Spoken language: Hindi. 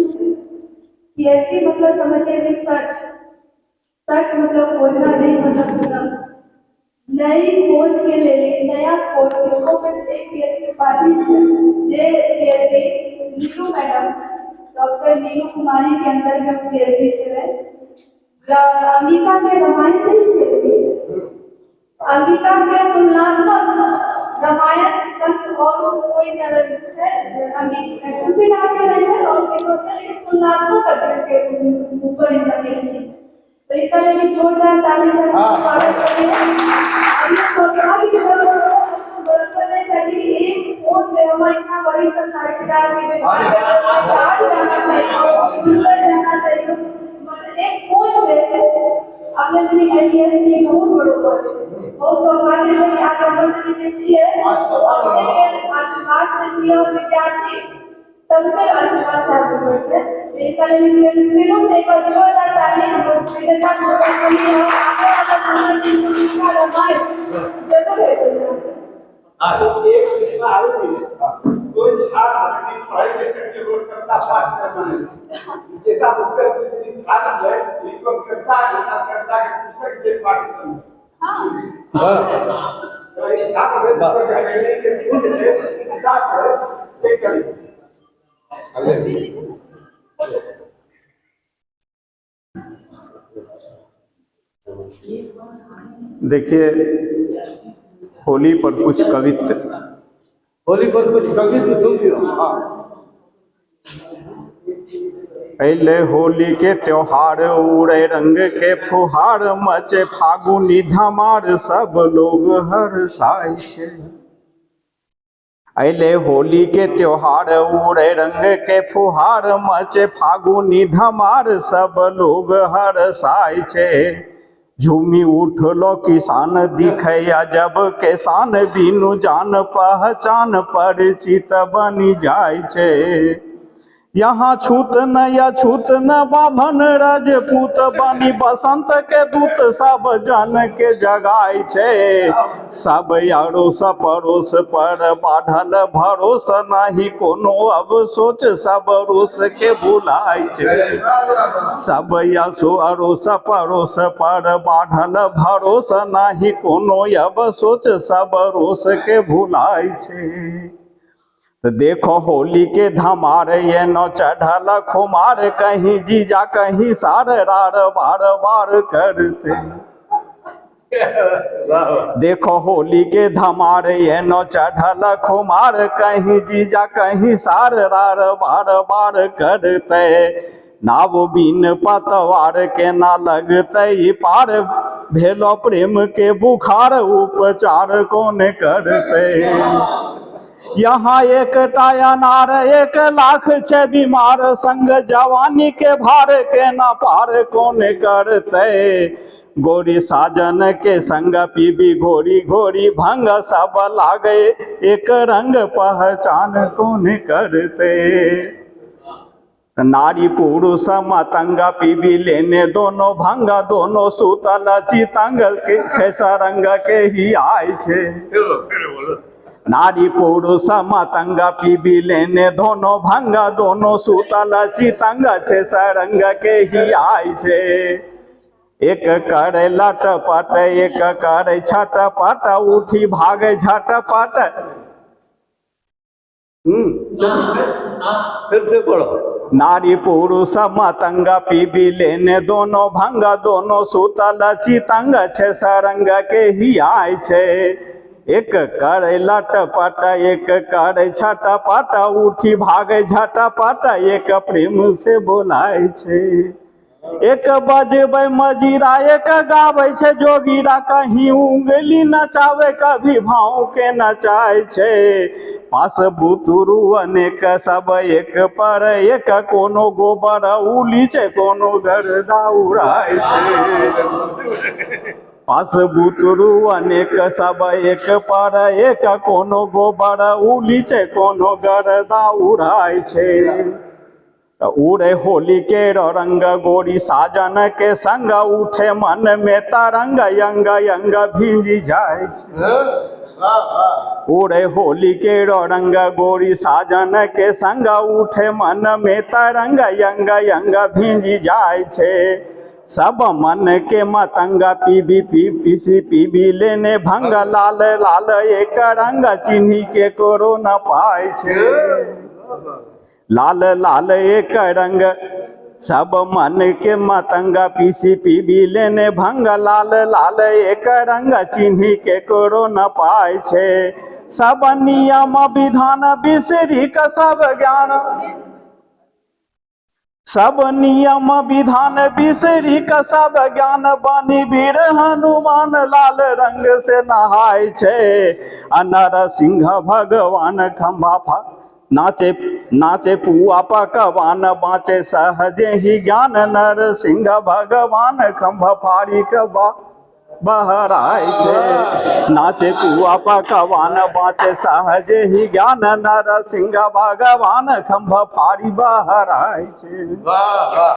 છે। PhD मतलब समझिए रिसर्च, सर्च मतलब खोजना नहीं, मतलब नई खोज के लिए नया खोज लोगों में एक PhD उपाधि है। जे PhD नीलू मैडम, डॉक्टर नीलू कुमारी के अंदर में PhD है। अंगिका के रामायण में PhD है। अंगिका के तुलनात्मक रामायण संत और कोई तरह है अंगिका तुलसीदास के नहीं है और केकरो है, लेकिन तुलनात्मक अध्ययन के ऊपर इनका PhD है। तो इसका लिए जोरदार ताली से स्वागत करते हैं। हमने सोचा कि बड़प्पन चाहिए एक फोन पे हम इतना बड़ी संसारिकता की व्यवहार जाना चाहिए, अंदर जाना चाहिए, मतलब एक फोन पे आपने सुनी एलियन की बहुत बड़ो बात है। बहुत सौभाग्य है कि आप अपन से नीचे है अपने आशीर्वाद से जिए और विद्यार्थी सबके आशीर्वाद से आगे बढ़ते हैं। इनका लिए फिरों से एक जोरदार ताली विजेता को लिए और आगे वाला समय की का रमाई जरूर है। आज एक सूचना आई थी, कोई छात्र अपनी पढ़ाई से करके रोड करता पास करना सीधा मुख्य छात्र है इनको करता के पुस्तक से पाठ करना। हां तो ये छात्र है के खुद से किताब है एक करी देखिए होली पर कुछ कवित्व सुनियो। हाँ पहले होली के त्योहार उड़े रंग के फुहार मचे फागुनी धमार सब लोग हर्षाय छे। अले होली के त्योहार उड़े रंग के फुहार मचे फागुनी धमार सब लोग हर्षाय छे। झूमी उठलो किसान दिखे अजब के शान बिनु जान पहचान परिचित बनी जाय छे। यहाँ छूत न या छूत न बाभन राजपूत बनी बसंत के दूत सब जन के जगाय छे। सब अड़ोस पड़ोस पर बाढ़ल भरोस नहीं कोनो अब सोच सब रोस के बुलाय छे। सब यसो अड़ोस पड़ोस पर बाढ़ल भरोस नहीं कोनो अब सोच सब रोस के भुलाय छे। देखो होली के धमार ये न चढ़ल खुमार कहीं जीजा कहीं सार रार बार बार करते। देखो होली के धमार ये न चढ़ल खुमार कहीं जीजा कहीं सार रार बार बार करते। नाव बिन पतवार के ना लगते पार भेलो प्रेम के बुखार उपचार कौन करते। यहाँ एक अनार 1 लाख छे बीमार संग जवानी के भार के ना पार कौन करते। गोरी साजन के संग पीबी घोरी घोरी भंग सब लागे एक रंग पहचान कौन करते। नारी पुरुष मतंग पीबी लेने दोनों भंग दोनों सुतल चितंग के छे सरंग के ही आय छे। नारी पुरुष मतंग पीबी लेने दोनों भंग दोनों सुतल चितंग छे सरंग के ही आय छे। एक करे लटपट एक करे छटपट उठी भागे झटपट। फिर से पढ़ो। नारी पुरुष मतंग पीबी लेने दोनों भंग दोनों सुतल चितंग छे सरंग के ही आय छे। एक करे लटपट एक करे छटपट उठी भागे झटपट एक प्रेम से बोलाय छे। एक बजबै मजीरा एक गावे छे जोगीरा कहीं उंगली नचावे कभी भाव के नचाय छे। पास बुतुरु अनेक सब एक पर एक कोनो गोबर उली छे कोनो गर्दा उड़ाय छे। पास बुतुरु अनेक सब एक पर एक कोनो गोबर उली छे कोनो गर्दा उड़ाय छे। उड़े होली के रंग गोरी साजन के संग उठे मन में तरंग यंग यंग भींजी जाय छे। वाह वाह उड़े होली के रंग गोरी साजन के संग उठे मन में तरंग यंग यंग भींजी जाय छे सब मन के मतंगा पीबी लेने भंग लाल लाल एक रंग चिन्ही के करो न पाय छे लाल लाल एक रंग सब मन के मतंगा पीबी लेने भंग लाल लाल एक रंग चिन्ही के करो न पाय छे सब नियम विधान बिसरी का सब ज्ञान सब नियम विधान बिसरी का सब ज्ञान बनी वीर हनुमान लाल रंग से नहाय छे अनर सिंह भगवान खंभा फा नाचे नाचे पुआ पकवान बाँचे सहजे ही ज्ञान नर सिंह भगवान खंभ फाड़ी कबा बहराय छे नाचे पुआ पकवान बाँचे सहजे ही ज्ञान नर सिंह भगवान खंभ फाड़ी बहराय छे वाह वाह